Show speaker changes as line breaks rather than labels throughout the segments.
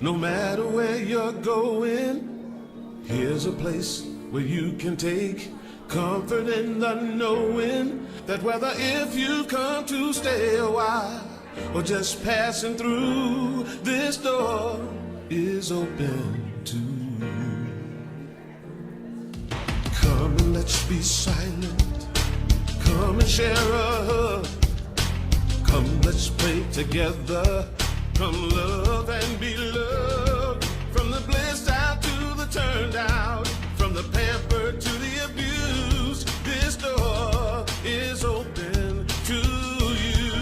No matter where you're going, here's a place where you can take comfort in the knowing that whether if you come to stay a while or just passing through, this door is open to you. Come and let's be silent. Come and share a hug. Come, let's pray together. Come love and be loved. From the blissed out to the turned out, from the pampered to the abused, this door is open to you.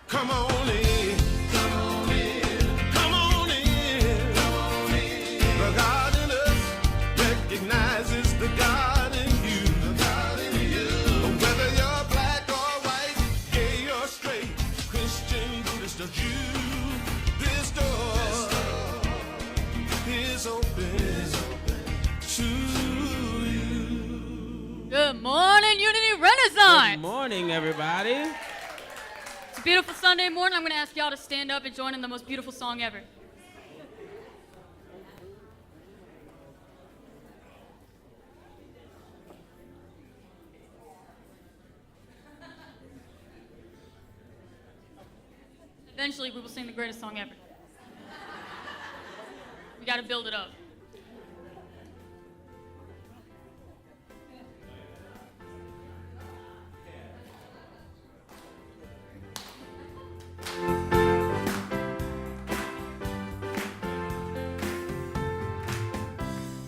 Come on in. Come on in. Come on in. Come on in. The God in us recognizes the God in you. The God in you. Whether you're black or white, gay or straight, Christian, Buddhist or Jew, this door is open to you.
Good morning, Unity Renaissance.
Good morning, everybody.
It's a beautiful Sunday morning. I'm going to ask y'all to stand up and join in the most beautiful song ever. Eventually, we will sing the greatest song ever. We got to build it up.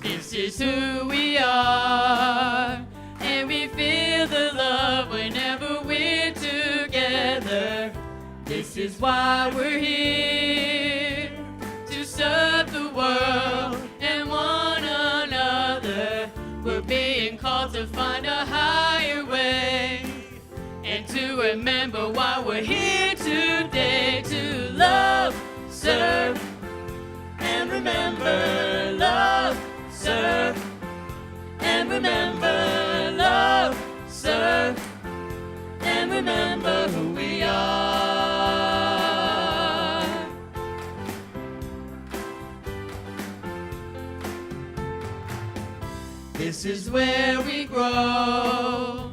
This is who we are, and we feel the love whenever we're together. This is why we're here, to serve the world and one another. We're being called to find a higher way, and to remember why we're here today, to love, serve, and remember. Love, serve, and remember. Love, serve, and remember who we are. This is where we grow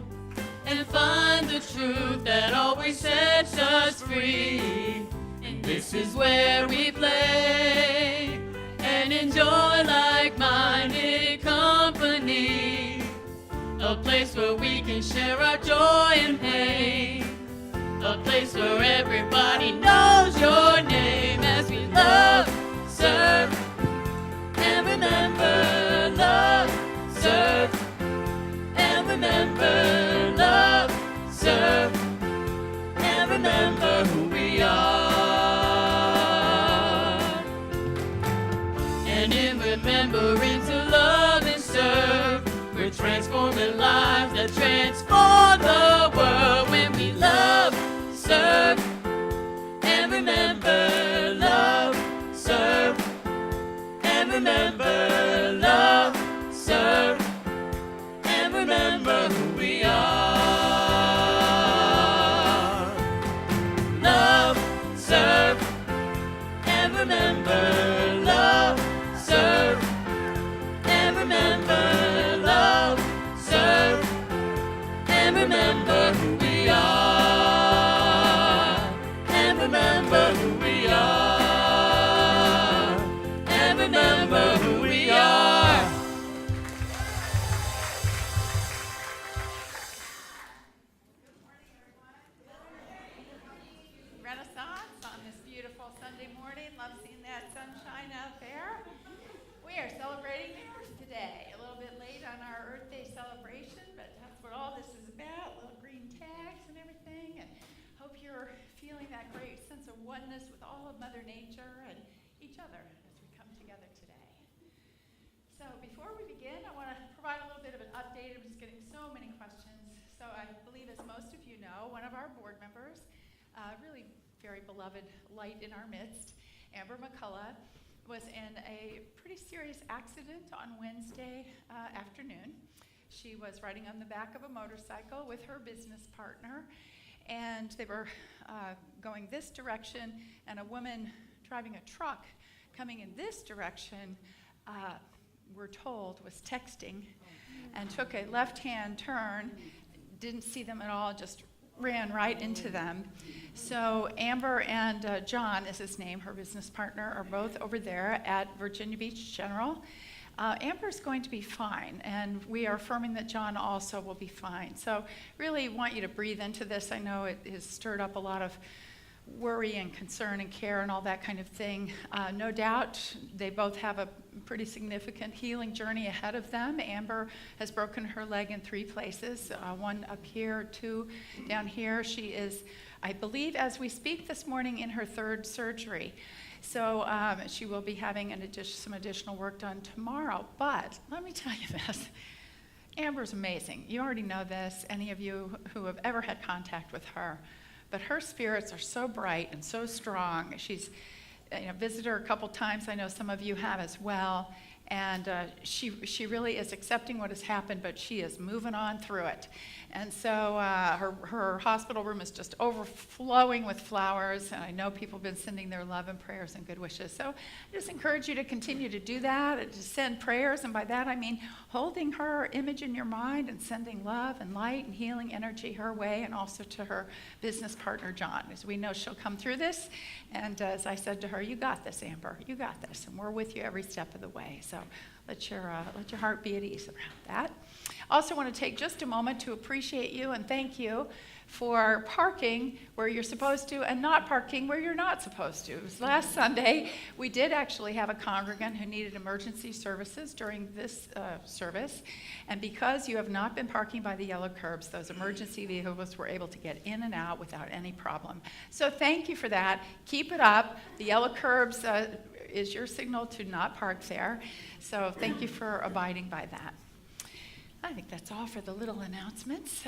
and find the truth that always sets us free. And this is where we play and enjoy like-minded company. A place where we can share our joy and pain. A place where everybody knows your name as we love, serve, and remember. Love, serve, and remember. Love, serve, and remember who we are. And in remembering to love and serve, we're transforming lives that transform the world. When we love, serve, and remember. Love, serve, and remember. Love, serve, and remember who we are. Love, serve, and remember. Love, serve, and remember. Love, serve, and remember who we are. And remember who we are. And remember who we are.
Renaissance on this beautiful Sunday morning. Love seeing that sunshine out there. We are celebrating Earth today. A little bit late on our Earth Day celebration, but that's what all this is about. Little green tags and everything. And hope you're feeling that great sense of oneness with all of Mother Nature and each other as we come together today. So before we begin, I want to provide a little bit of an update. I'm just getting so many questions. So I believe, as most of you know, one of our board members, really very beloved light in our midst, Amber McCullough, was in a pretty serious accident on Wednesday afternoon. She was riding on the back of a motorcycle with her business partner, and they were going this direction, and a woman driving a truck coming in this direction, we're told, was texting and took a left-hand turn, didn't see them at all, just ran right into them. So Amber and John is his name, her business partner, are both over there at Virginia Beach General. Amber's going to be fine, and we are affirming that John also will be fine. So really want you to breathe into this. I know it has stirred up a lot of worry and concern and care and all that kind of thing. No doubt they both have a pretty significant healing journey ahead of them. Amber has broken her leg in 3 places, one up here, 2 down here. She is, I believe, as we speak this morning, in her 3rd surgery. So she will be having some additional work done tomorrow. But let me tell you this. Amber's amazing. You already know this, any of you who have ever had contact with her. But her spirits are so bright and so strong. She's visited her a couple times. I know some of you have as well. And she really is accepting what has happened, but she is moving on through it. And so her hospital room is just overflowing with flowers. And I know people have been sending their love and prayers and good wishes. So I just encourage you to continue to do that, to send prayers. And by that I mean holding her image in your mind and sending love and light and healing energy her way, and also to her business partner, John. As we know, she'll come through this. And as I said to her, you got this, Amber. You got this. And we're with you every step of the way. So let your heart be at ease around that. Also want to take just a moment to appreciate you and thank you for parking where you're supposed to and not parking where you're not supposed to. It was last Sunday. We did actually have a congregant who needed emergency services during this service. And because you have not been parking by the yellow curbs, those emergency vehicles were able to get in and out without any problem. So thank you for that. Keep it up. The yellow curbs is your signal to not park there. So thank you for abiding by that. I think that's all for the little announcements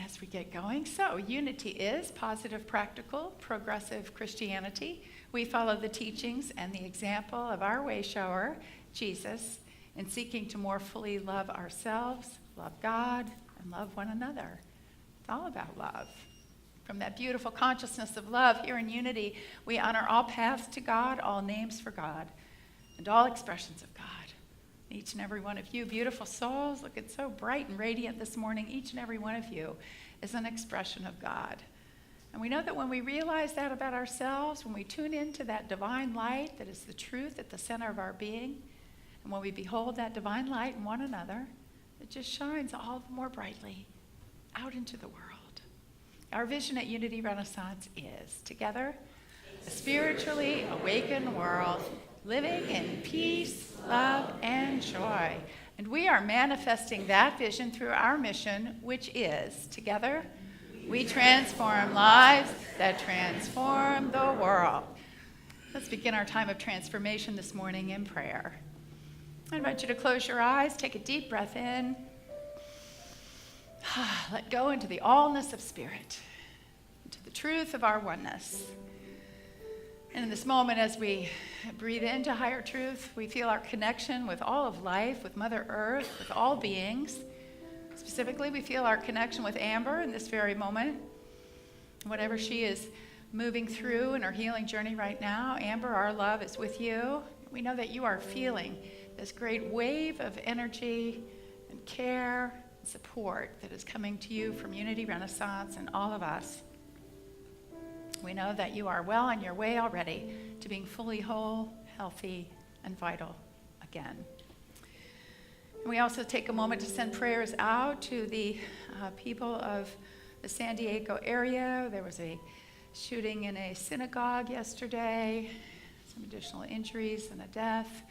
as we get going. So Unity is positive, practical, progressive Christianity. We follow the teachings and the example of our way shower, Jesus, in seeking to more fully love ourselves, love God, and love one another. It's all about love. From that beautiful consciousness of love here in Unity, we honor all paths to God, all names for God, and all expressions of God. Each and every one of you, beautiful souls, looking so bright and radiant this morning, each and every one of you is an expression of God. And we know that when we realize that about ourselves, when we tune into that divine light that is the truth at the center of our being, and when we behold that divine light in one another, it just shines all the more brightly out into the world. Our vision at Unity Renaissance is, together, a spiritually awakened world, living in peace, love, and joy. And we are manifesting that vision through our mission, which is, together, we transform lives that transform the world. Let's begin our time of transformation this morning in prayer. I invite you to close your eyes, take a deep breath in. Let go into the allness of spirit, into the truth of our oneness. And in this moment, as we breathe into higher truth, we feel our connection with all of life, with Mother Earth, with all beings. Specifically, we feel our connection with Amber in this very moment. Whatever she is moving through in her healing journey right now, Amber, our love is with you. We know that you are feeling this great wave of energy and care and support that is coming to you from Unity Renaissance and all of us. We know that you are well on your way already to being fully whole, healthy, and vital again. And we also take a moment to send prayers out to the people of the San Diego area. There was a shooting in a synagogue yesterday, some additional injuries and a death.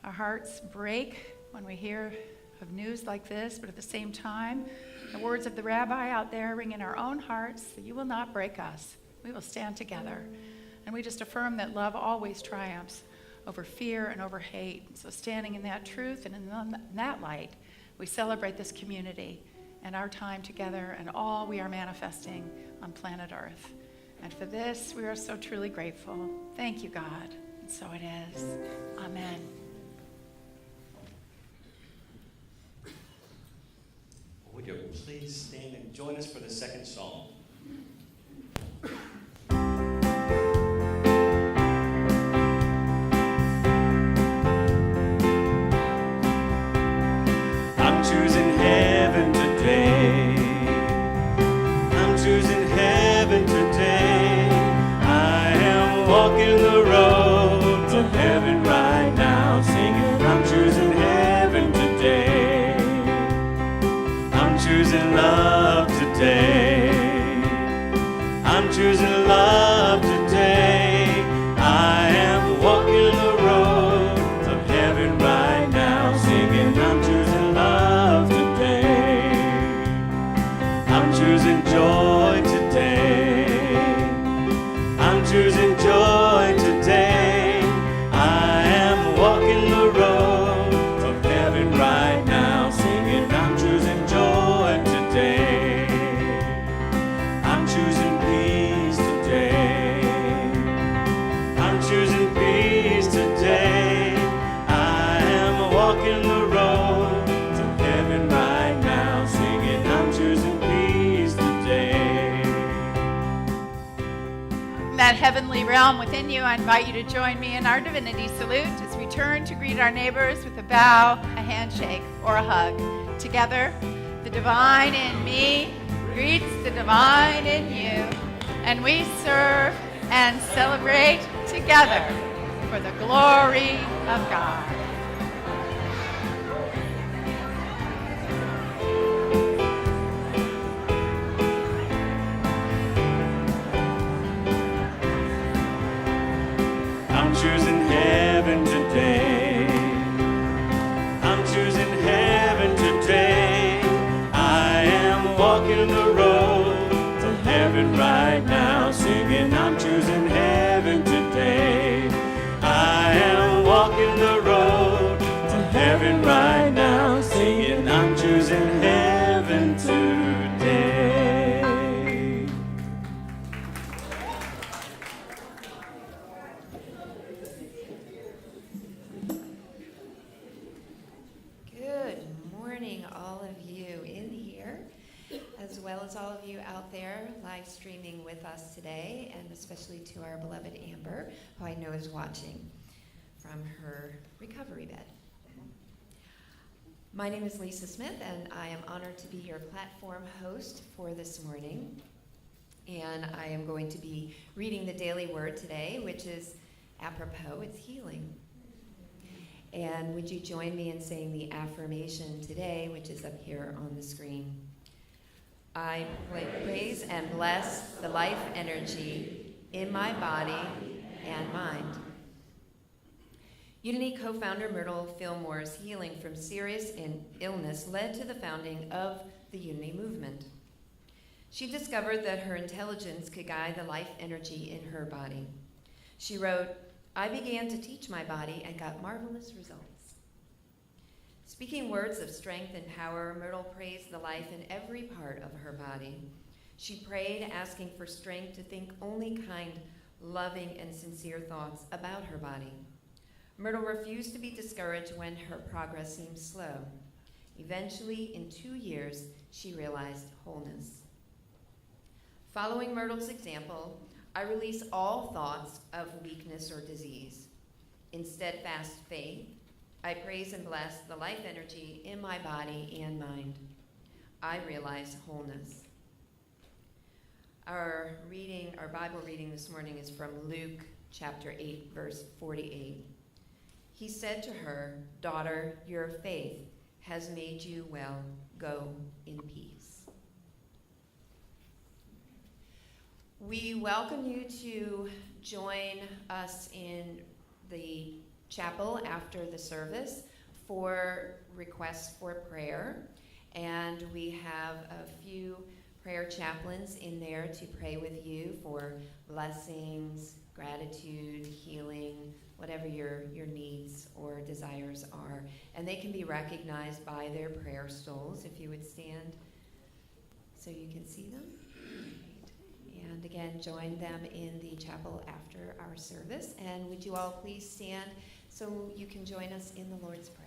Our hearts break when we hear of news like this, but at the same time, the words of the rabbi out there ring in our own hearts that you will not break us. We will stand together. And we just affirm that love always triumphs over fear and over hate. So standing in that truth and in that light, we celebrate this community and our time together and all we are manifesting on planet Earth. And for this, we are so truly grateful. Thank you, God. And so it is. Amen.
Would you please stand and join us for the second psalm?
realm within you, I invite you to join me in our divinity salute as we turn to greet our neighbors with a bow, a handshake, or a hug. Together, the divine in me greets the divine in you, and we serve and celebrate together for the glory of God.
I'm choosing heaven today. I'm choosing heaven today. I am walking the road to heaven right now, singing I'm choosing heaven today. I am walking the road to heaven right now, singing I'm choosing heaven today.
Good morning, all of you in here, as well as all of you out there live streaming with us today, and especially to our beloved Amber, who I know is watching from her recovery bed. My name is Lisa Smith, and I am honored to be your platform host for this morning. And I am going to be reading the daily word today, which is apropos, it's healing. And would you join me in saying the affirmation today, which is up here on the screen? I praise and bless the life energy in my body and mind. Unity co-founder Myrtle Fillmore's healing from serious illness led to the founding of the Unity movement. She discovered that her intelligence could guide the life energy in her body. She wrote, I began to teach my body and got marvelous results. Speaking words of strength and power, Myrtle praised the life in every part of her body. She prayed, asking for strength to think only kind, loving, and sincere thoughts about her body. Myrtle refused to be discouraged when her progress seemed slow. Eventually, in 2 years, she realized wholeness. Following Myrtle's example, I release all thoughts of weakness or disease. In steadfast faith, I praise and bless the life energy in my body and mind. I realize wholeness. Our Bible reading this morning is from Luke chapter 8, verse 48. He said to her, Daughter, your faith has made you well. Go in peace. We welcome you to join us in the chapel after the service for requests for prayer. And we have a few prayer chaplains in there to pray with you for blessings, gratitude, healing, whatever your needs or desires are. And they can be recognized by their prayer stoles, if you would stand so you can see them. And again, join them in the chapel after our service. And would you all please stand so you can join us in the Lord's Prayer.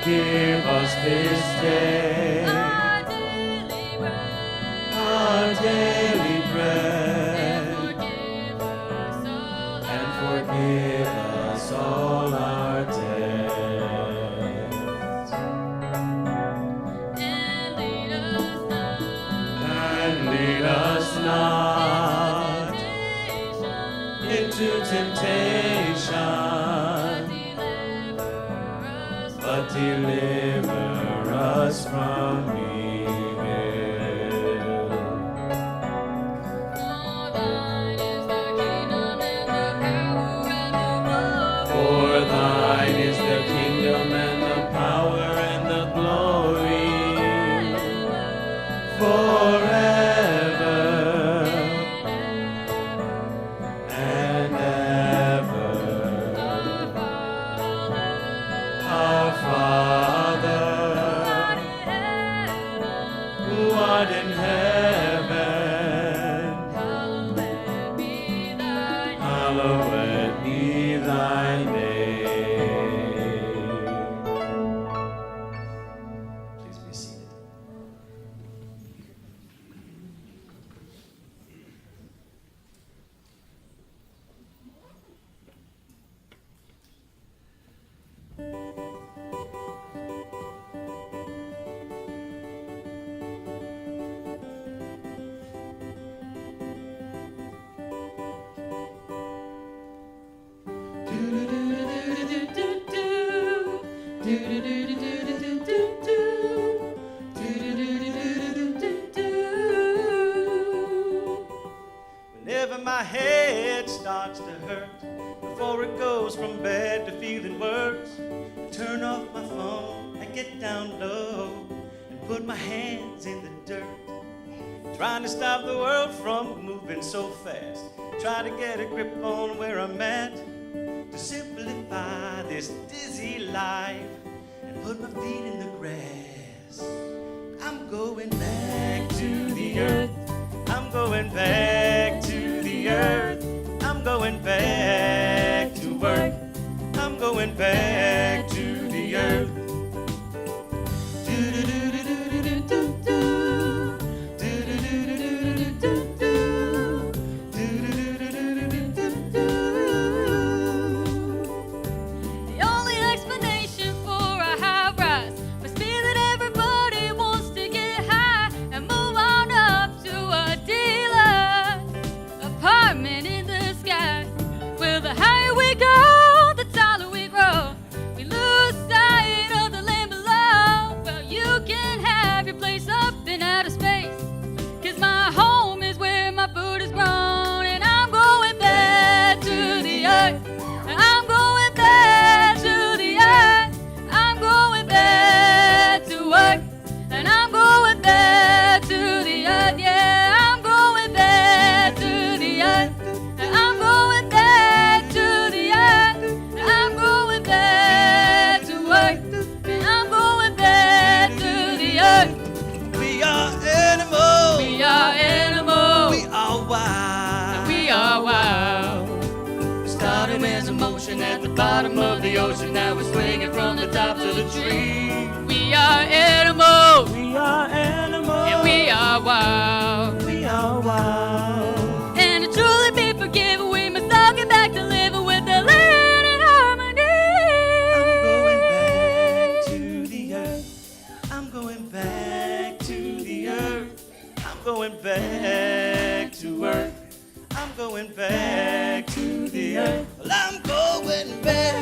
Give us this day our daily bread, and forgive us all our debts, and lead us not into temptation, deliver us from evil. For thine is the kingdom and the power and the glory forever and ever. Our Father, who art in heaven, hallowed be thy name.
Please be seated. Whenever my head starts to hurt, before it goes from bad to feeling worse, I turn off my phone, I get down low and put my hands in the dirt, trying to stop the world from moving so fast, try to get a grip on where I'm at, to simplify this dizzy life and put my feet in the grass. I'm going back to the earth, I'm going back to the earth, I'm going back to work, I'm going back to the earth.
The only explanation for a high rise must be that everybody wants to get high and move on up to a dealer apartment in the sky. Well, the higher we go, the taller we grow. We lose sight of the land below. Well, you can have your place up in outer space, 'cause my home is where my food is grown. And I'm going back to the earth. I'm going back to the earth. I'm going back to work. And I'm going back to the earth. Yeah, I'm going back to the earth. And I'm going back to the earth. And I'm going back to work. And I'm going back to the earth.
We are animals.
We are animals.
We are wild.
We are wild.
Started as a motion at the bottom of the ocean. Now we're swinging from the tops of the tree.
We are animals.
We are animals.
And we are wild.
We are wild.
And to truly be forgiven, we must all get back to living with the land in harmony.
I'm going back to the earth. I'm going back to the earth. I'm going back to work. I'm going back to the earth. Well, I'm going back.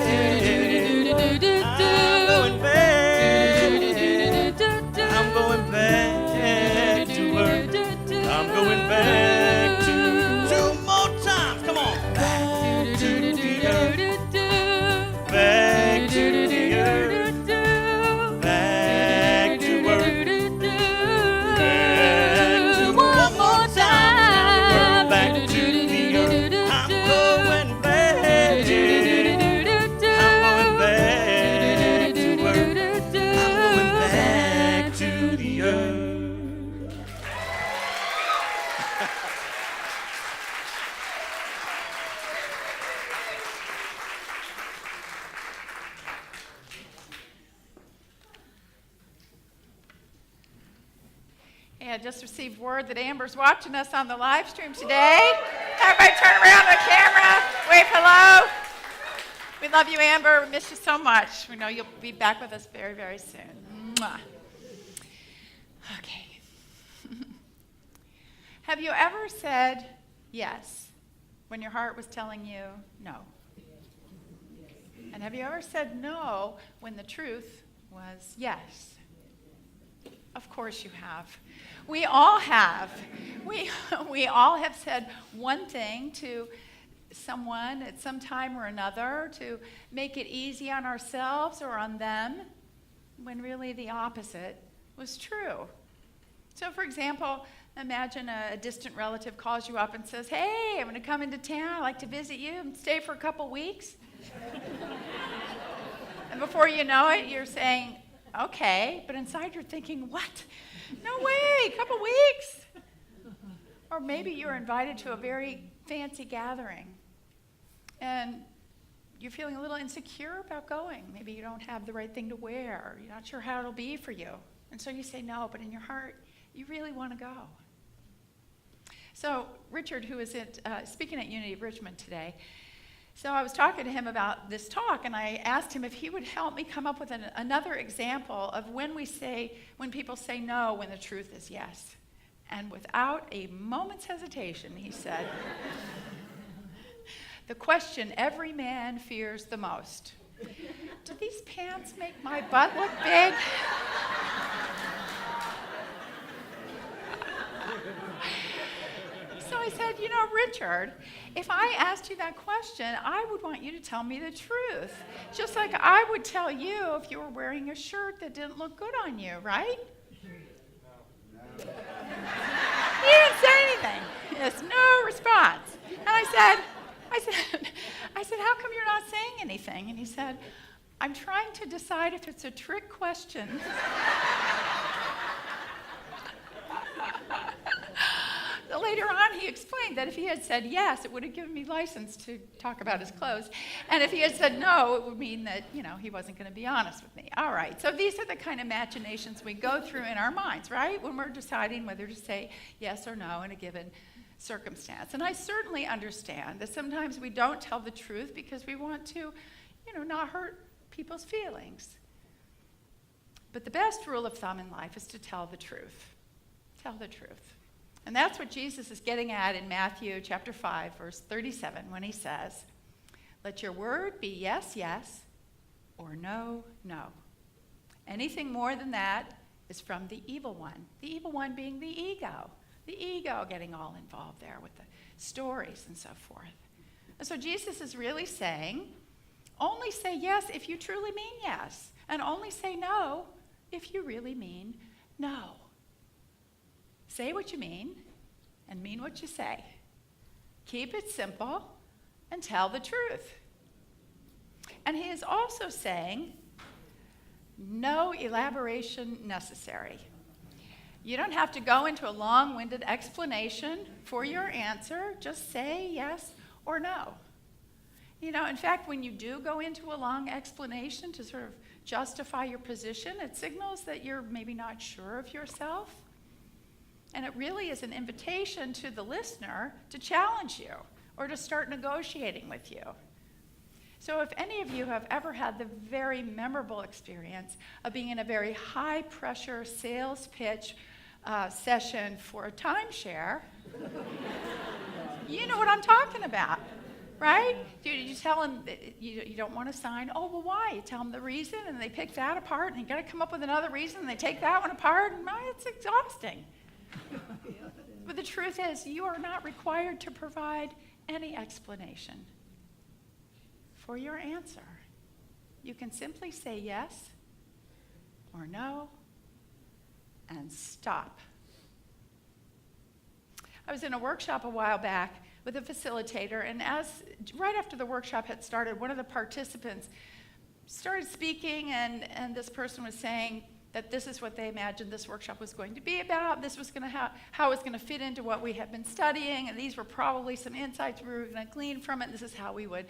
I'm going back. I'm going back to work. I'm going back to 2 more times. Come on. Back to the earth. Back to the earth. Back to work. Back to one more time. Back to the earth. I'm going back. I'm going back to work. I'm going back to the earth.
Hey, I just received word that Amber's watching us on the live stream today. Everybody turn around the camera. Wave hello. We love you, Amber. We miss you so much. We know you'll be back with us very, very soon. Mwah. Okay. Have you ever said yes when your heart was telling you no? And have you ever said no when the truth was yes. Of course you have. We all have. We all have said one thing to someone at some time or another to make it easy on ourselves or on them, when really the opposite was true. So, for example, imagine a distant relative calls you up and says, "Hey, I'm going to come into town. I'd like to visit you and stay for a couple weeks." And before you know it, you're saying, "Okay," but inside you're thinking, "What? No way, a couple weeks?" Or maybe you're invited to a very fancy gathering and you're feeling a little insecure about going. Maybe you don't have the right thing to wear. You're not sure how it'll be for you. And so you say no, but in your heart, you really want to go. So Richard, who is speaking at Unity of Richmond today, so I was talking to him about this talk, and I asked him if he would help me come up with another example of when people say no when the truth is yes. And without a moment's hesitation, he said, the question every man fears the most: do these pants make my butt look big? So I said, Richard, if I asked you that question, I would want you to tell me the truth. Just like I would tell you if you were wearing a shirt that didn't look good on you, right? He didn't say anything. Yes, no response. And I said, how come you're not saying anything? And he said, I'm trying to decide if it's a trick question. So later on, he explained that if he had said yes, it would have given me license to talk about his clothes. And if he had said no, it would mean that, he wasn't going to be honest with me. All right, so these are the kind of machinations we go through in our minds, right? When we're deciding whether to say yes or no in a given circumstance. And I certainly understand that sometimes we don't tell the truth because we want to, not hurt people's feelings. But the best rule of thumb in life is to tell the truth. Tell the truth. And that's what Jesus is getting at in Matthew chapter 5, verse 37, when he says, let your word be yes, yes, or no, no. Anything more than that is from the evil one. The evil one being the ego. The ego getting all involved there with the stories and so forth. And so Jesus is really saying, only say yes if you truly mean yes, and only say no if you really mean no. Say what you mean and mean what you say. Keep it simple and tell the truth. And he is also saying, no elaboration necessary. You don't have to go into a long-winded explanation for your answer. Just say yes or no. In fact, when you do go into a long explanation to sort of justify your position, it signals that you're maybe not sure of yourself. And it really is an invitation to the listener to challenge you or to start negotiating with you. So if any of you have ever had the very memorable experience of being in a very high-pressure sales pitch session for a timeshare, you know what I'm talking about, right? You tell them that you don't want to sign. Oh, well, why? You tell them the reason, and they pick that apart, and you got to come up with another reason, and they take that one apart, and it's exhausting. But the truth is, you are not required to provide any explanation for your answer. You can simply say yes or no and stop. I was in a workshop a while back with a facilitator, and right after the workshop had started, one of the participants started speaking, and this person was saying that this is what they imagined this workshop was going to be about. This was going to how it was going to fit into what we had been studying, and these were probably some insights we were going to glean from it. This is how we would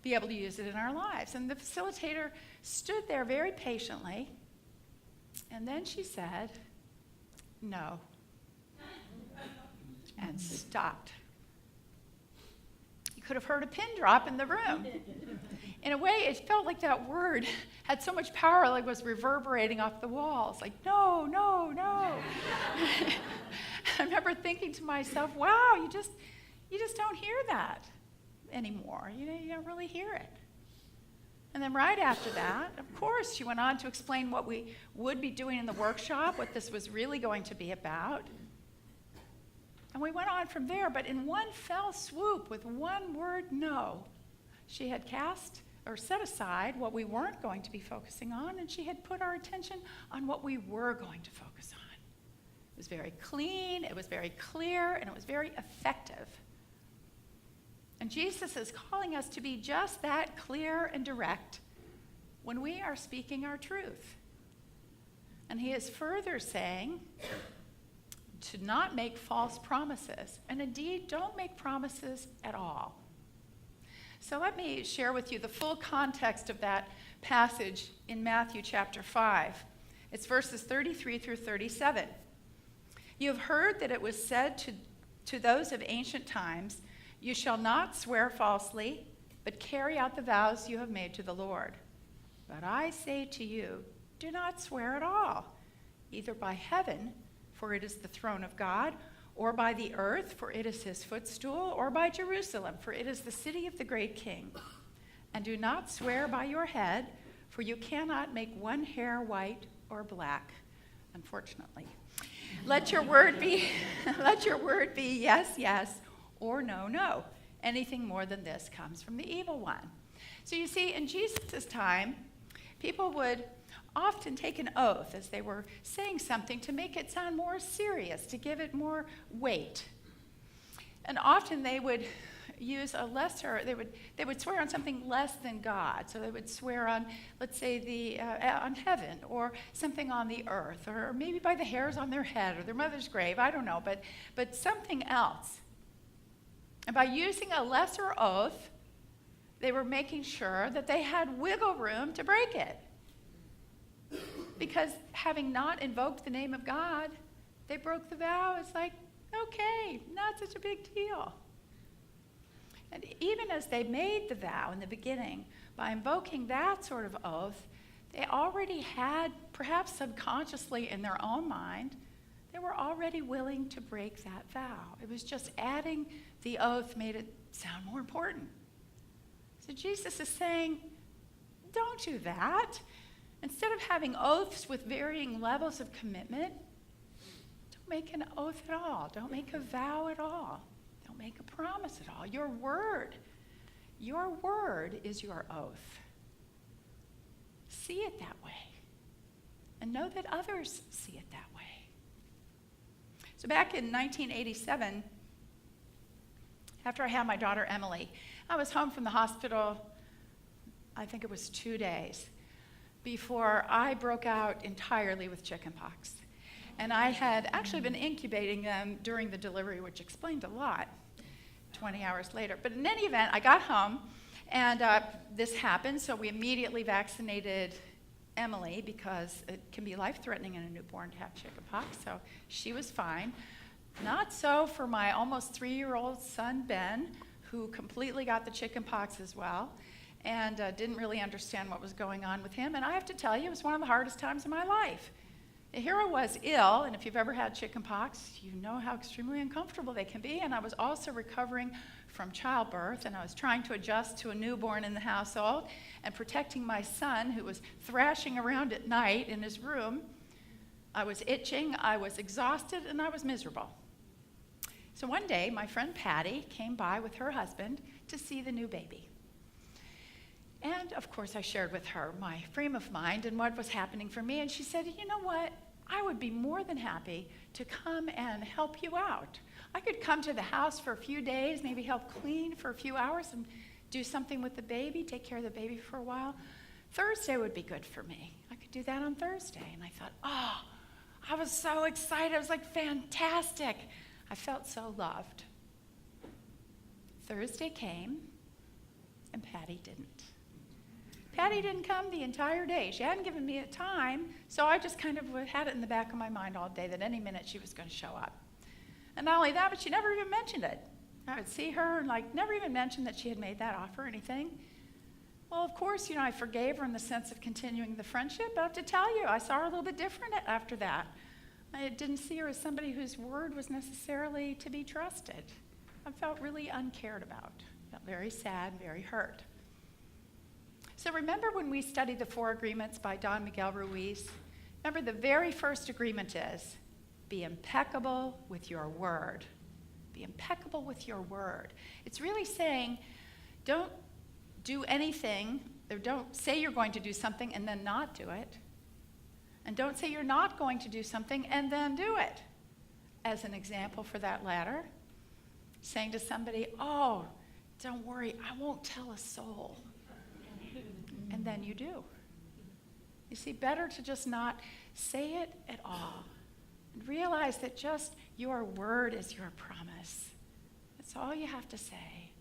be able to use it in our lives. And the facilitator stood there very patiently, and then she said, no, and stopped. You could have heard a pin drop in the room. In a way, it felt like that word had so much power, like it was reverberating off the walls, like, no, no, no. I remember thinking to myself, wow, you just don't hear that anymore. You don't really hear it. And then right after that, of course, she went on to explain what we would be doing in the workshop, what this was really going to be about. And we went on from there, but in one fell swoop, with one word no, she had cast or set aside what we weren't going to be focusing on, and she had put our attention on what we were going to focus on. It was very clean, it was very clear, and it was very effective. And Jesus is calling us to be just that clear and direct when we are speaking our truth. And he is further saying to not make false promises, and indeed don't make promises at all. So let me share with you the full context of that passage in Matthew chapter 5. It's verses 33 through 37. You have heard that it was said to those of ancient times, "You shall not swear falsely, but carry out the vows you have made to the Lord." But I say to you, do not swear at all, either by heaven, for it is the throne of God, or by the earth, for it is his footstool, or by Jerusalem, for it is the city of the great king. And do not swear by your head, for you cannot make one hair white or black, unfortunately. Let your word be yes, yes, or no, no. Anything more than this comes from the evil one. So you see, in Jesus' time, people would often take an oath as they were saying something to make it sound more serious, to give it more weight. And often they would use they would swear on something less than God. So they would swear on, let's say, on heaven, or something on the earth, or maybe by the hairs on their head, or their mother's grave, I don't know, but something else. And by using a lesser oath, they were making sure that they had wiggle room to break it. Because having not invoked the name of God, they broke the vow. It's like, okay, not such a big deal. And even as they made the vow in the beginning, by invoking that sort of oath, they already had, perhaps subconsciously in their own mind, they were already willing to break that vow. It was just adding the oath made it sound more important. So Jesus is saying, don't do that. Instead of having oaths with varying levels of commitment, don't make an oath at all. Don't make a vow at all. Don't make a promise at all. Your word is your oath. See it that way. And know that others see it that way. So back in 1987, after I had my daughter Emily, I was home from the hospital, I think it was 2 days, before I broke out entirely with chickenpox. And I had actually been incubating them during the delivery, which explained a lot 20 hours later. But in any event, I got home, and this happened, so we immediately vaccinated Emily because it can be life-threatening in a newborn to have chickenpox, so she was fine. Not so for my almost 3-year-old son, Ben, who completely got the chickenpox as well, and didn't really understand what was going on with him. And I have to tell you, it was one of the hardest times of my life. Here I was ill, and if you've ever had chickenpox, you know how extremely uncomfortable they can be. And I was also recovering from childbirth, and I was trying to adjust to a newborn in the household and protecting my son, who was thrashing around at night in his room. I was itching, I was exhausted, and I was miserable. So one day, my friend Patty came by with her husband to see the new baby. And of course, I shared with her my frame of mind and what was happening for me. And she said, you know what? I would be more than happy to come and help you out. I could come to the house for a few days, maybe help clean for a few hours and do something with the baby, take care of the baby for a while. Thursday would be good for me. I could do that on Thursday. And I thought, oh, I was so excited. I was like, fantastic. I felt so loved. Thursday came, and Patty didn't. Patty didn't come the entire day. She hadn't given me a time, so I just kind of had it in the back of my mind all day that any minute she was going to show up. And not only that, but she never even mentioned it. I would see her and never even mention that she had made that offer or anything. Well, of course, I forgave her in the sense of continuing the friendship, but I have to tell you, I saw her a little bit different after that. I didn't see her as somebody whose word was necessarily to be trusted. I felt really uncared about. I felt very sad, very hurt. So remember when we studied the 4 agreements by Don Miguel Ruiz? Remember the very first agreement is, be impeccable with your word. Be impeccable with your word. It's really saying, don't do anything, or don't say you're going to do something and then not do it. And don't say you're not going to do something and then do it. As an example for that latter, saying to somebody, oh, don't worry, I won't tell a soul. And then you do. You see, better to just not say it at all. And realize that just your word is your promise. That's all you have to say.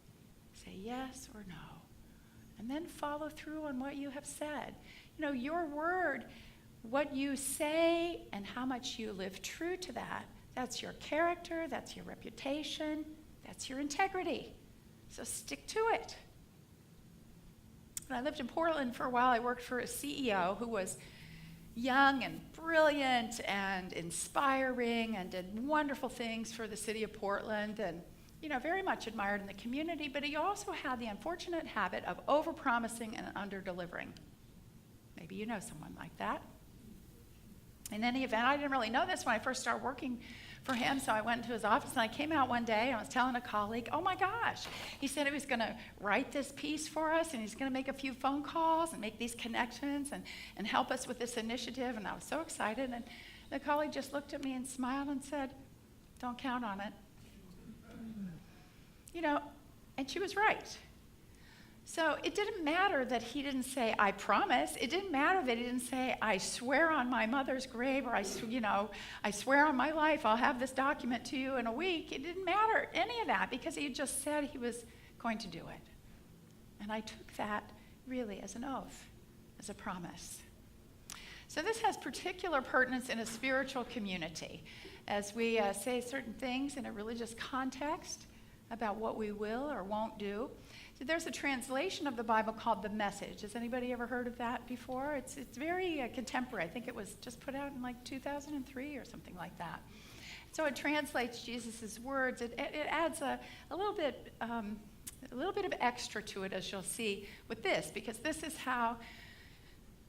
Say yes or no. And then follow through on what you have said. You know, your word, what you say and how much you live true to that, that's your character, that's your reputation, that's your integrity. So stick to it. When I lived in Portland for a while, I worked for a CEO who was young and brilliant and inspiring and did wonderful things for the city of Portland and, you know, very much admired in the community, but he also had the unfortunate habit of overpromising and under-delivering. Maybe you know someone like that. In any event, I didn't really know this when I first started working for him, so I went into his office and I came out one day and I was telling a colleague, oh my gosh, he said he was going to write this piece for us and he's going to make a few phone calls and make these connections and help us with this initiative, and I was so excited, and the colleague just looked at me and smiled and said, don't count on it. You know, and she was right. So it didn't matter that he didn't say, I promise. It didn't matter that he didn't say, I swear on my mother's grave, or I swear on my life I'll have this document to you in a week. It didn't matter any of that because he had just said he was going to do it. And I took that really as an oath, as a promise. So this has particular pertinence in a spiritual community as we say certain things in a religious context about what we will or won't do. So there's a translation of the Bible called The Message. Has anybody ever heard of that before? It's very contemporary. I think it was just put out in like 2003 or something like that. So it translates Jesus' words. It adds a little bit of extra to it, as you'll see with this, because this is how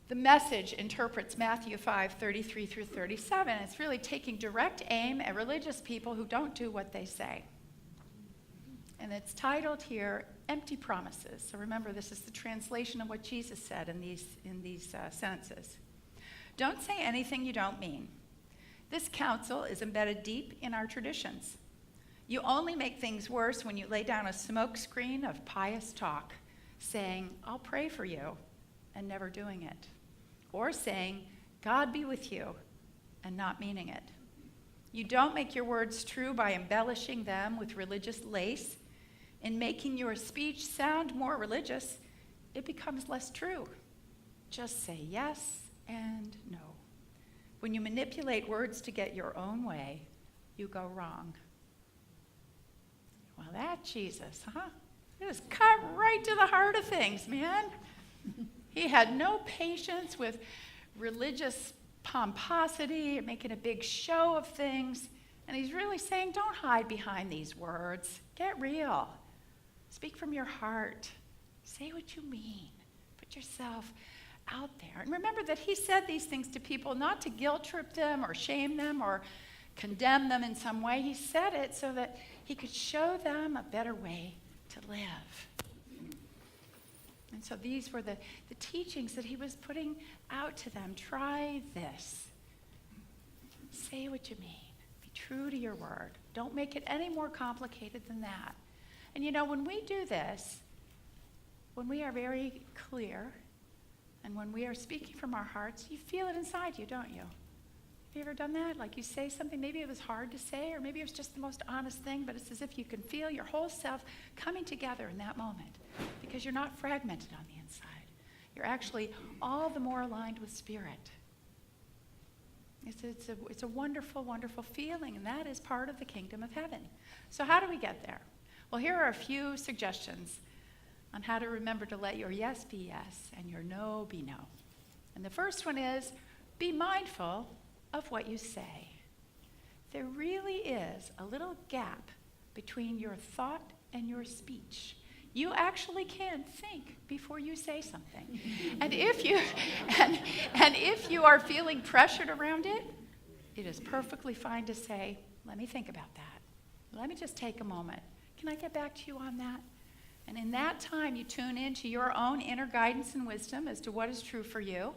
The Message interprets Matthew 5:33 through 37. It's really taking direct aim at religious people who don't do what they say. And it's titled here, Empty Promises. So remember, this is the translation of what Jesus said in these sentences. Don't say anything you don't mean. This counsel is embedded deep in our traditions. You only make things worse when you lay down a smokescreen of pious talk, saying, I'll pray for you, and never doing it. Or saying, God be with you, and not meaning it. You don't make your words true by embellishing them with religious lace. In making your speech sound more religious, it becomes less true. Just say yes and no. When you manipulate words to get your own way, you go wrong. Well, that Jesus, huh? It was cut right to the heart of things, man. He had no patience with religious pomposity, making a big show of things. And he's really saying, don't hide behind these words. Get real. Speak from your heart. Say what you mean. Put yourself out there. And remember that he said these things to people not to guilt trip them or shame them or condemn them in some way. He said it so that he could show them a better way to live. And so these were the teachings that he was putting out to them. Try this. Say what you mean. Be true to your word. Don't make it any more complicated than that. And you know, when we do this, when we are very clear, and when we are speaking from our hearts, you feel it inside you, don't you? Have you ever done that? Like you say something, maybe it was hard to say, or maybe it was just the most honest thing, but it's as if you can feel your whole self coming together in that moment, because you're not fragmented on the inside. You're actually all the more aligned with Spirit. It's a wonderful, wonderful feeling, and that is part of the kingdom of heaven. So how do we get there? Well, here are a few suggestions on how to remember to let your yes be yes and your no be no. And the first one is, be mindful of what you say. There really is a little gap between your thought and your speech. You actually can think before you say something. And if you are feeling pressured around it, it is perfectly fine to say, let me think about that. Let me just take a moment. Can I get back to you on that? And in that time, you tune into your own inner guidance and wisdom as to what is true for you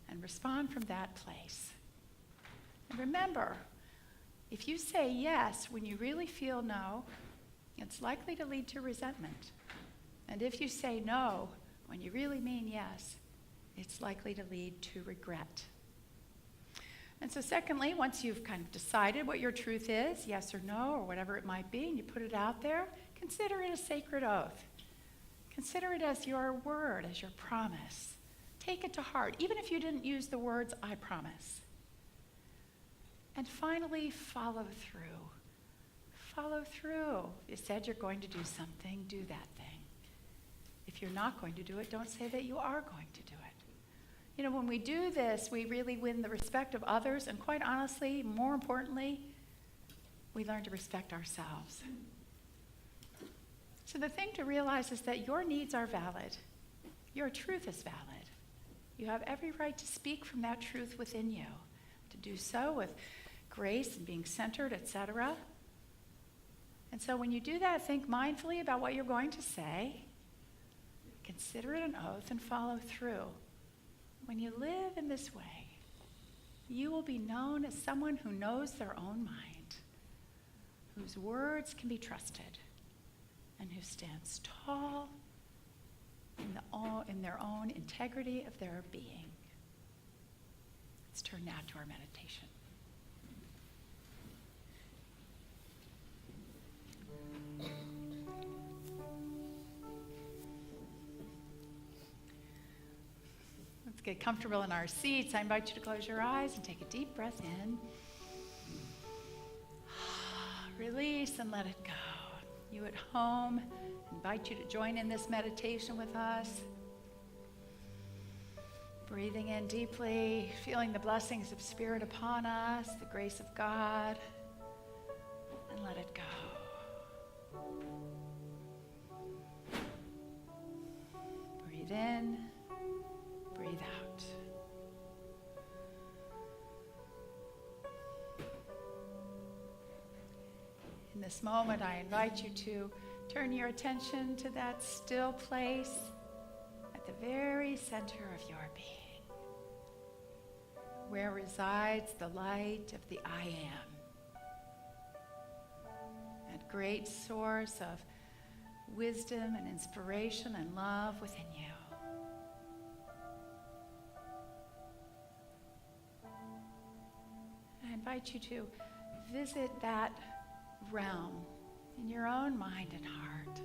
and respond from that place. And remember, if you say yes when you really feel no, it's likely to lead to resentment. And if you say no when you really mean yes, it's likely to lead to regret. And so secondly, once you've kind of decided what your truth is, yes or no, or whatever it might be, and you put it out there, consider it a sacred oath. Consider it as your word, as your promise. Take it to heart, even if you didn't use the words, I promise. And finally, follow through. Follow through. You said you're going to do something, do that thing. If you're not going to do it, don't say that you are going to do it. You know, when we do this, we really win the respect of others, and quite honestly, more importantly, we learn to respect ourselves. So the thing to realize is that your needs are valid. Your truth is valid. You have every right to speak from that truth within you, to do so with grace and being centered, etc. And so when you do that, think mindfully about what you're going to say, consider it an oath, and follow through. When you live in this way, you will be known as someone who knows their own mind, whose words can be trusted, and who stands tall in their own integrity of their being. Let's turn now to our meditation. Let's get comfortable in our seats. I invite you to close your eyes and take a deep breath in. Release and let it go. You at home, I invite you to join in this meditation with us. Breathing in deeply, feeling the blessings of Spirit upon us, the grace of God, and let it go. Breathe in, breathe out. In this moment, I invite you to turn your attention to that still place at the very center of your being, where resides the light of the I Am, that great source of wisdom and inspiration and love within you. I invite you to visit that realm in your own mind and heart,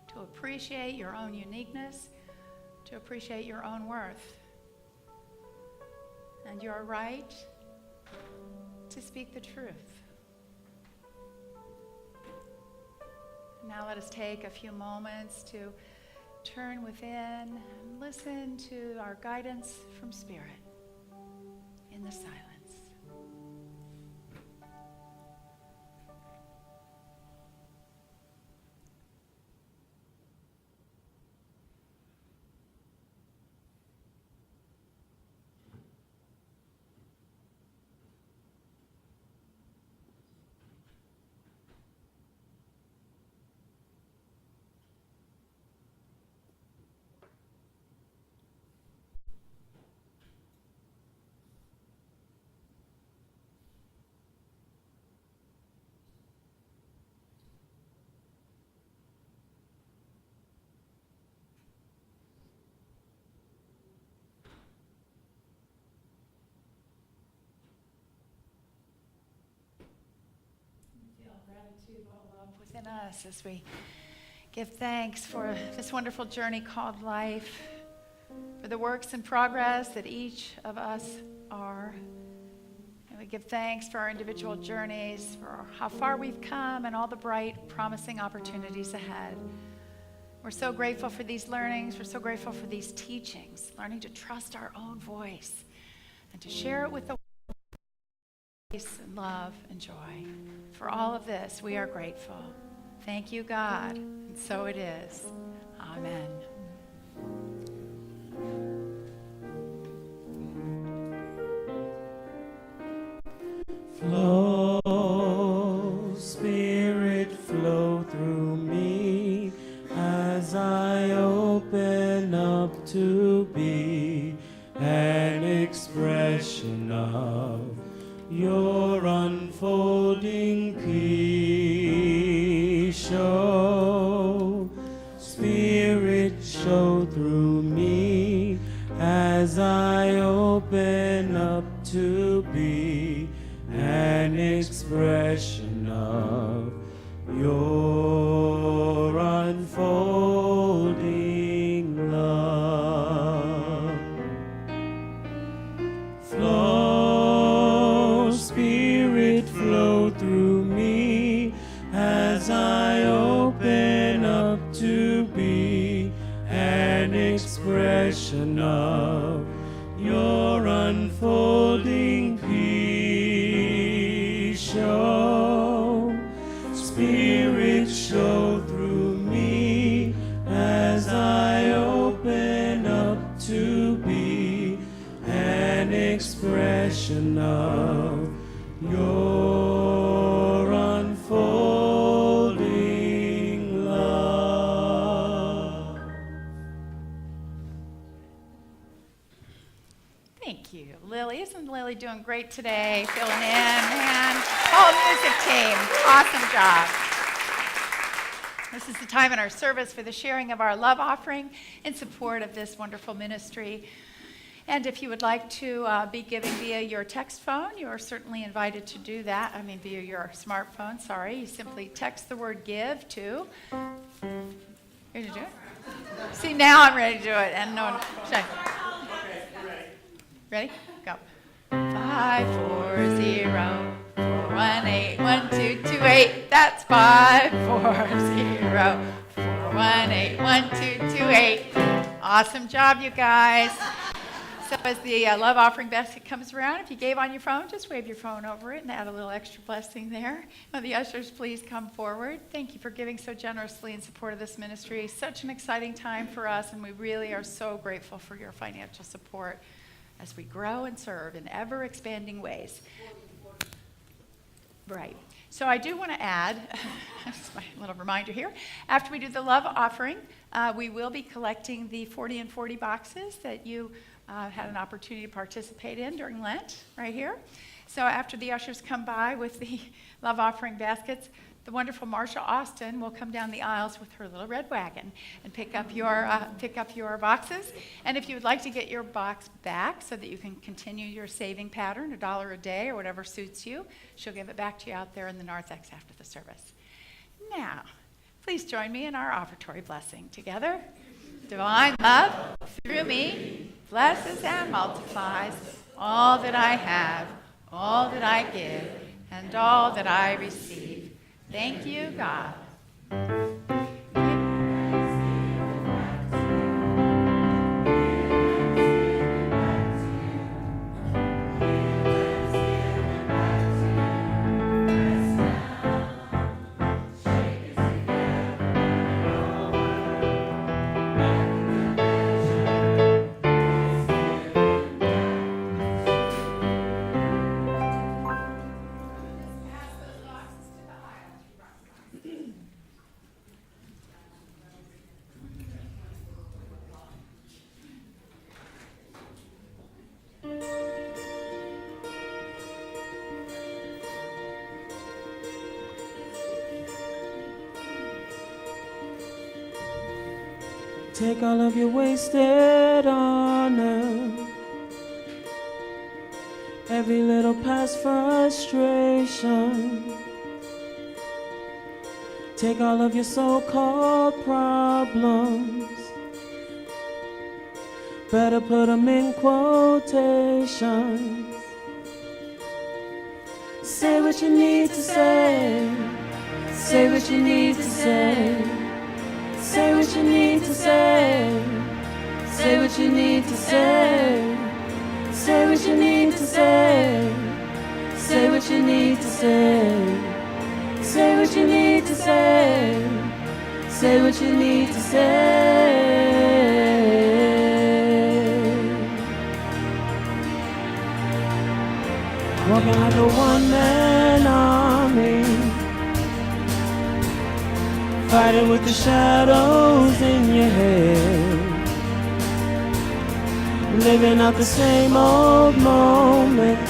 to appreciate your own uniqueness, to appreciate your own worth, and your right to speak the truth. Now let us take a few moments to turn within and listen to our guidance from Spirit in the silence. Gratitude well up within us as we give thanks for this wonderful journey called life, for the works in progress that each of us are. And we give thanks for our individual journeys, for how far we've come and all the bright, promising opportunities ahead. We're so grateful for these learnings. We're so grateful for these teachings, learning to trust our own voice and to share it with the peace and love and joy. For all of this, we are grateful. Thank you, God. And so it is. Amen.
Flow, Spirit, flow through me as I open up to be an expression of your unfolding peace. Show, Spirit, show through me as I open up to be an expression of your unfolding love. Flow, Spirit, flow through me as I open up to be an expression of your unfolding peace. Show, Spirit, show through me as I open up to be an expression of your unfolding love.
Thank you, Lily. Isn't Lily doing great today? Filling in, man. Whole music team. Awesome job. This is the time in our service for the sharing of our love offering in support of this wonderful ministry. And if you would like to be giving via your text phone, you are certainly invited to do that. I mean, via your smartphone, sorry. You simply text the word give to. Ready to do it? See, now I'm ready to do it. And no, check. Ready? Go. 540-418-1228. That's 540-418-1228. Awesome job, you guys. So as the love offering basket comes around, if you gave on your phone, just wave your phone over it and add a little extra blessing there. Now the ushers, please come forward. Thank you for giving so generously in support of this ministry. Such an exciting time for us, and we really are so grateful for your financial support as we grow and serve in ever-expanding ways. Right. So I do want to add, just my little reminder here, after we do the love offering, we will be collecting the 40 and 40 boxes that you had an opportunity to participate in during Lent, right here. So after the ushers come by with the love offering baskets, the wonderful Marsha Austin will come down the aisles with her little red wagon and pick up your boxes. And if you would like to get your box back so that you can continue your saving pattern, $1 a day or whatever suits you, she'll give it back to you out there in the narthex after the service. Now, please join me in our offertory blessing together. Divine love through me blesses and multiplies all that I have, all that I give, and all that I receive. Thank you, God.
Take all of your wasted honor, every little past frustration. Take all of your so-called problems, better put them in quotations. Say what you need to say, say what you need to say. Say what you need to say, say what you need to say, say what you need to say, say what you need to say, say what you need to say. say. Say what you need to say. Walking like a one-man army, fighting with the shadows in your head, living out the same old moment,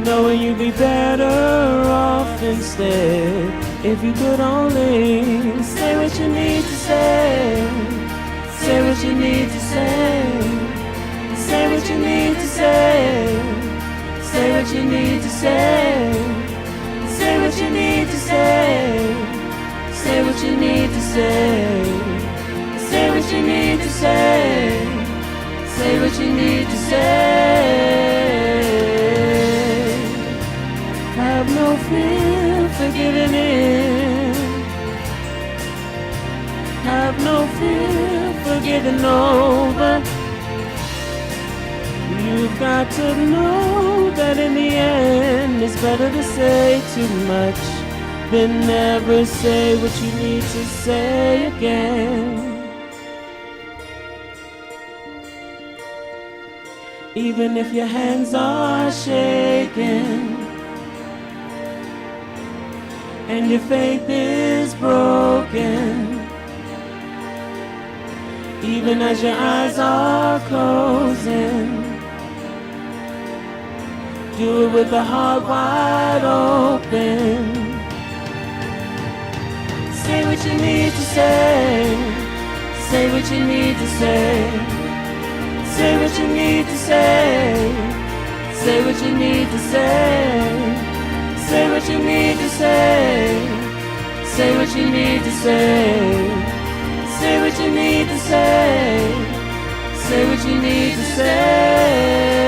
knowing you'd be better off instead if you could only say what you need to say. Say what you need to say. Say what you need to say. Say what you need to say. Say what you need to say. Say what you need to say. Say what you need to say. Say what you need to say. Have no fear for giving in. Have no fear for giving over. You've got to know that in the end it's better to say too much than never say what you need to say again. Even if your hands are shaking and your faith is broken, even as your eyes are closing, do it with the heart wide open. Say what you need to say. Say what you need to say. Say what you need to say. Say what you need to say. Say what you need to say. Say what you need to say. Say what you need to say. Say what you need to say.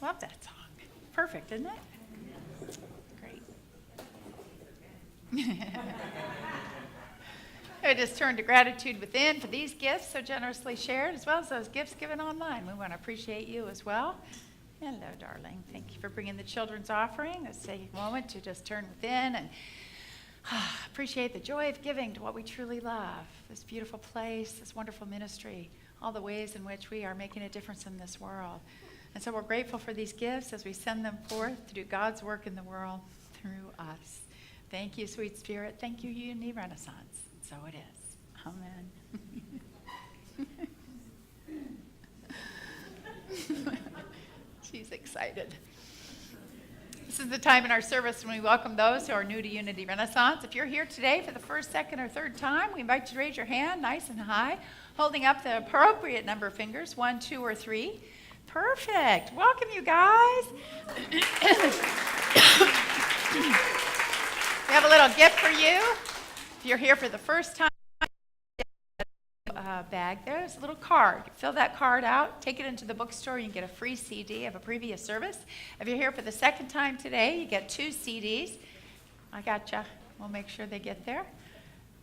Love that song. Perfect, isn't it? Great. I just turn to gratitude within for these gifts so generously shared, as well as those gifts given online. We want to appreciate you as well. Hello, darling. Thank you for bringing the children's offering. Let's take a moment to just turn within and appreciate the joy of giving to what we truly love. This beautiful place, this wonderful ministry, all the ways in which we are making a difference in this world. And so we're grateful for these gifts as we send them forth to do God's work in the world through us. Thank you, sweet Spirit. Thank you, Unity Renaissance. So it is. Amen. She's excited. This is the time in our service when we welcome those who are new to Unity Renaissance. If you're here today for the first, second, or third time, we invite you to raise your hand nice and high, holding up the appropriate number of fingers, 1, 2, or 3. Perfect. Welcome, you guys. We have a little gift for you. If you're here for the first time, bag there's a little card. Fill that card out, take it into the bookstore, you can get a free CD of a previous service. If you're here for the second time today, you get 2 CDs. I gotcha. We'll make sure they get there.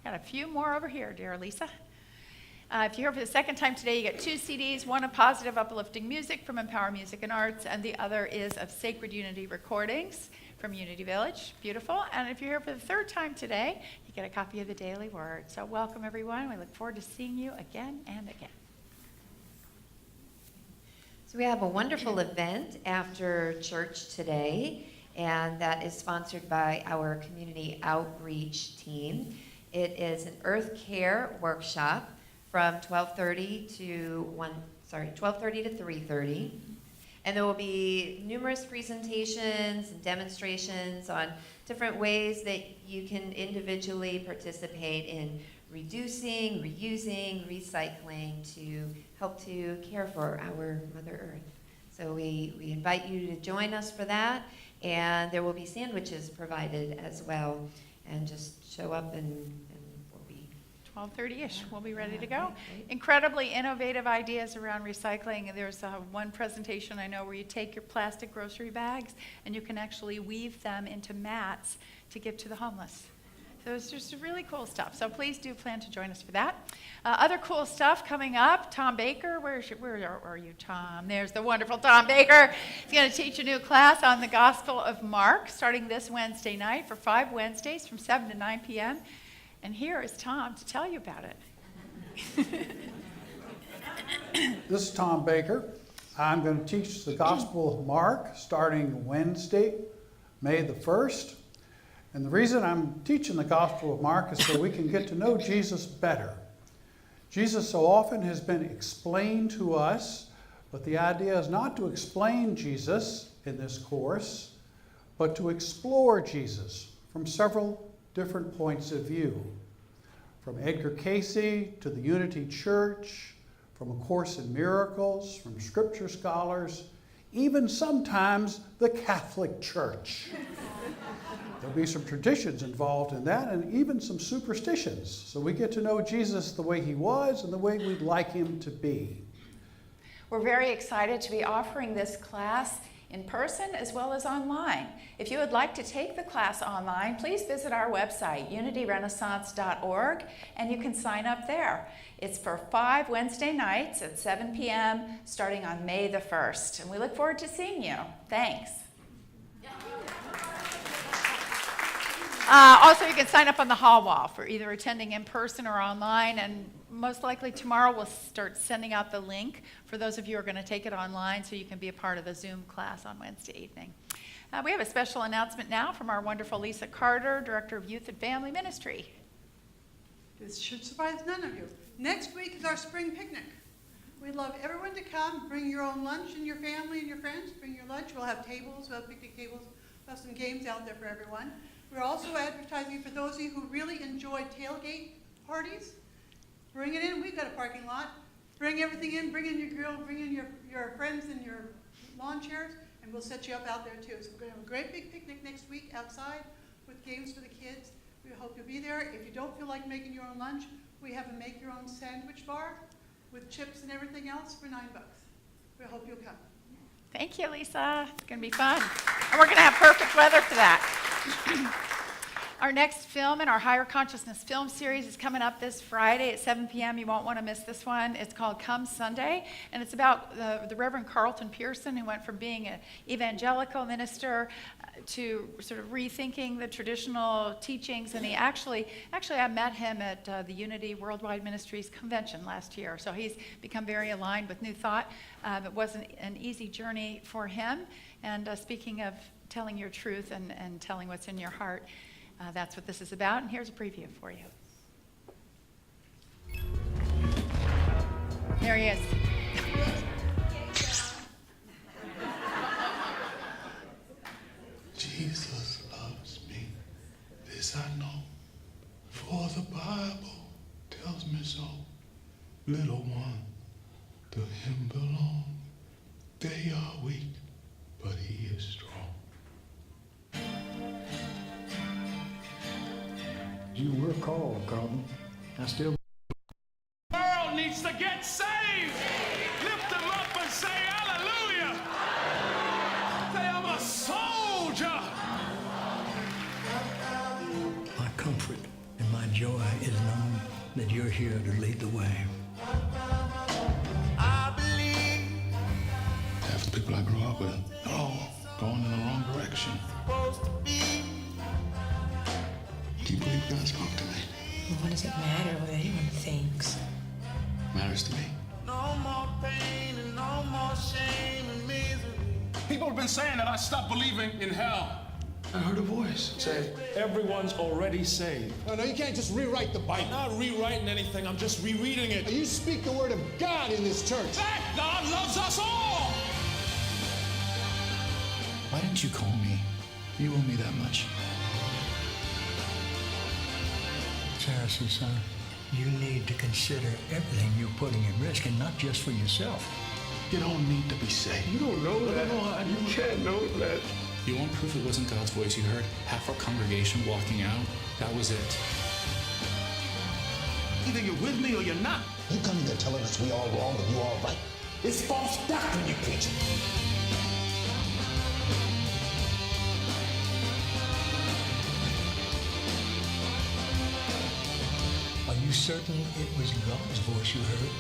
Got a few more over here, dear Lisa. If you're here for the second time today, you get 2 CDs, one of positive uplifting music from Empower Music and Arts, and the other is of Sacred Unity recordings from Unity Village. Beautiful. And if you're here for the third time today, you get a copy of the Daily Word. So welcome, everyone. We look forward to seeing you again and again.
So we have a wonderful event after church today, and that is sponsored by our community outreach team. It is an Earth Care workshop from 12:30 to 3:30. And there will be numerous presentations and demonstrations on different ways that you can individually participate in reducing, reusing, recycling to help to care for our Mother Earth. So we invite you to join us for that, and there will be sandwiches provided as well. And just show up and we'll be
12:30-ish, we'll be ready to go. Incredibly innovative ideas around recycling. There's one presentation I know where you take your plastic grocery bags and you can actually weave them into mats to give to the homeless. So it's just really cool stuff. So please do plan to join us for that. Other cool stuff coming up. Tom Baker, where are you, Tom? There's the wonderful Tom Baker. He's going to teach a new class on the Gospel of Mark starting this Wednesday night for 5 Wednesdays from 7 to 9 p.m. And here is Tom to tell you about it.
This is Tom Baker. I'm going to teach the Gospel of Mark starting Wednesday, May the 1st. And the reason I'm teaching the Gospel of Mark is so we can get to know Jesus better. Jesus so often has been explained to us, but the idea is not to explain Jesus in this course, but to explore Jesus from several different points of view. From Edgar Casey to the Unity Church, from A Course in Miracles, from Scripture scholars, even sometimes the Catholic Church. There'll be some traditions involved in that and even some superstitions. So we get to know Jesus the way he was and the way we'd like him to be.
We're very excited to be offering this class in person as well as online. If you would like to take the class online, please visit our website, unityrenaissance.org, and you can sign up there. It's for 5 Wednesday nights at 7 p.m. starting on May the 1st. And we look forward to seeing you. Thanks. Also, you can sign up on the hall wall for either attending in person or online, and most likely tomorrow we'll start sending out the link for those of you who are going to take it online so you can be a part of the Zoom class on Wednesday evening. We have a special announcement now from our wonderful Lisa Carter, Director of Youth and Family Ministry.
This should surprise none of you. Next week is our spring picnic. We'd love everyone to come. Bring your own lunch and your family and your friends. Bring your lunch. We'll have tables. We'll have picnic tables. We'll have some games out there for everyone. We're also advertising for those of you who really enjoy tailgate parties. Bring it in. We've got a parking lot. Bring everything in. Bring in your grill. Bring in your friends and your lawn chairs, and we'll set you up out there too. So we're going to have a great big picnic next week outside with games for the kids. We hope you'll be there. If you don't feel like making your own lunch, we have a make-your-own sandwich bar with chips and everything else for $9. We hope you'll come.
Thank you, Lisa. It's going to be fun. And we're going to have perfect weather for that. Our next film in our Higher Consciousness film series is coming up this Friday at 7 p.m. You won't want to miss this one. It's called Come Sunday, and it's about the Reverend Carlton Pearson, who went from being an evangelical minister to sort of rethinking the traditional teachings. And he actually I met him at the Unity Worldwide Ministries convention last year, so he's become very aligned with New Thought. It wasn't an easy journey for him, and speaking of telling your truth and telling what's in your heart, that's what this is about, and here's a preview for you. There he is.
Jesus loves me, this I know, for the Bible tells me so. Little one, to him belong. They are weak, but he is strong.
You were called, Carlton. I still.
The world needs to get saved. Lift them up and say hallelujah. Say I'm a soldier.
My comfort and my joy is knowing that you're here to lead the way.
I believe. Half the people I grew up with, they're all going in the wrong direction. Do you believe God's spoke to me?
Well, what does it matter what anyone thinks?
Matters to me. No more pain and no more shame and misery. People have been saying that I stopped believing in hell. I heard a voice say, everyone's already saved.
No, you can't just rewrite the Bible.
I'm not rewriting anything, I'm just rereading it.
You speak the word of God in this church.
That God loves us all!
Why didn't you call me? You owe me that much.
Pharisee, son, you need to consider everything you're putting at risk, and not just for yourself.
You don't need to be saved.
You don't know that. You can't know that.
You want proof it wasn't God's voice you heard? Half our congregation walking out. That was it.
Either you're with me or you're not.
You come in here telling us we all wrong and you all right. It's false doctrine you preach.
Are you certain it was God's voice you heard?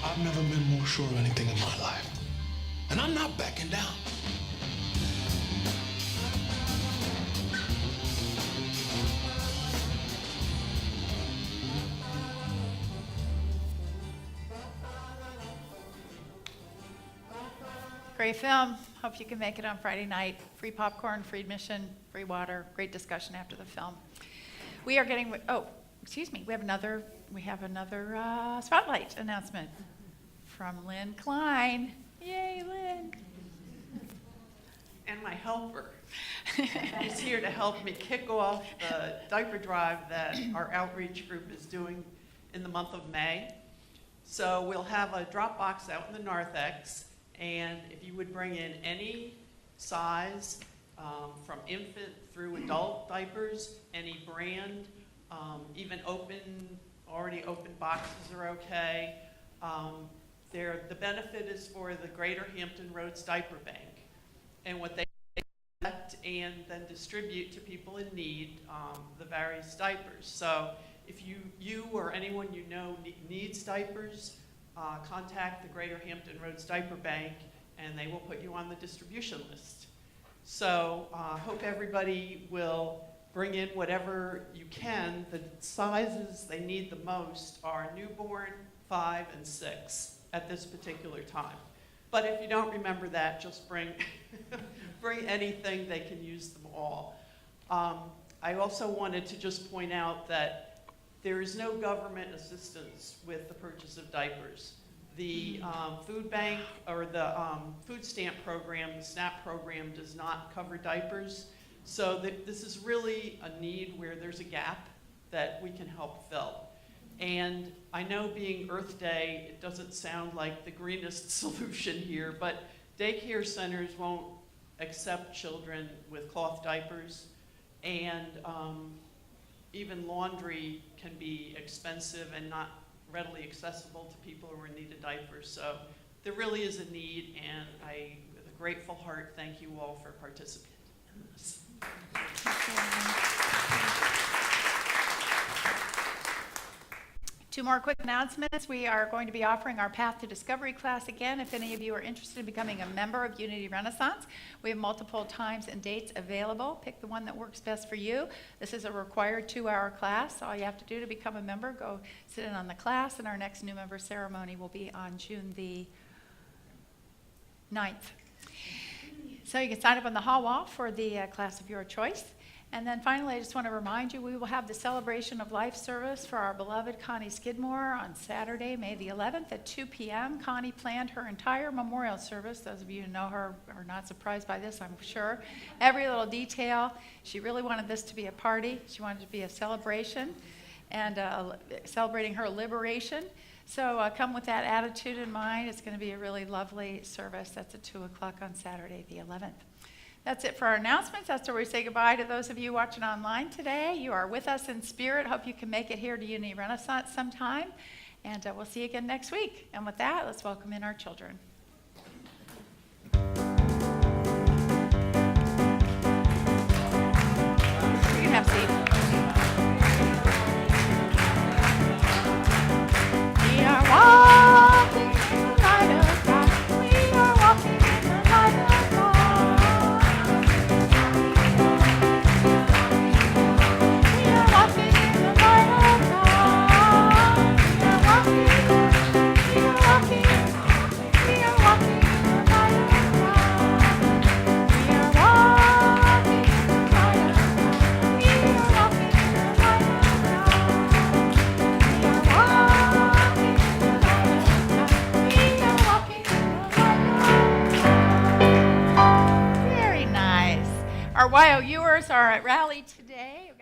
I've never been more sure of anything in my life. And I'm not backing down.
Great film. Hope you can make it on Friday night. Free popcorn, free admission, free water. Great discussion after the film. We are getting. Oh, excuse me. We have another spotlight announcement from Lynn Klein. Yay, Lynn!
And my helper is here to help me kick off the diaper drive that our outreach group is doing in the month of May. So we'll have a drop box out in the narthex, and if you would bring in any size, from infant through adult diapers, any brand, even already open boxes are okay. The benefit is for the Greater Hampton Roads Diaper Bank, and what they collect and then distribute to people in need, the various diapers. So if you or anyone you know needs diapers, contact the Greater Hampton Roads Diaper Bank, and they will put you on the distribution list. So hope everybody will bring in whatever you can. The sizes they need the most are newborn, 5, and 6 at this particular time. But if you don't remember that, just bring anything. They can use them all. I also wanted to just point out that there is no government assistance with the purchase of diapers. The food bank or the food stamp program, the SNAP program, does not cover diapers. So this is really a need where there's a gap that we can help fill. And I know being Earth Day, it doesn't sound like the greenest solution here, but daycare centers won't accept children with cloth diapers, and even laundry can be expensive and not readily accessible to people who are in need of diapers. So there really is a need, and I, with a grateful heart, thank you all for participating in this.
Two more quick announcements. We are going to be offering our Path to Discovery class again. If any of you are interested in becoming a member of Unity Renaissance, we have multiple times and dates available. Pick the one that works best for you. This is a required 2-hour class. All you have to do to become a member, go sit in on the class, and our next new member ceremony will be on June the 9th. So you can sign up on the hall wall for the class of your choice. And then finally, I just want to remind you, we will have the Celebration of Life service for our beloved Connie Skidmore on Saturday, May the 11th at 2 p.m. Connie planned her entire memorial service. Those of you who know her are not surprised by this, I'm sure. Every little detail. She really wanted this to be a party. She wanted it to be a celebration and celebrating her liberation. So come with that attitude in mind. It's going to be a really lovely service. That's at 2 o'clock on Saturday the 11th. That's it for our announcements. That's where we say goodbye to those of you watching online today. You are with us in spirit. Hope you can make it here to Unity Renaissance sometime. And we'll see you again next week. And with that, let's welcome in our children. You can have a seat. We are walking in the light of God. We are walking in the light of God. Our YOUers are at rally today.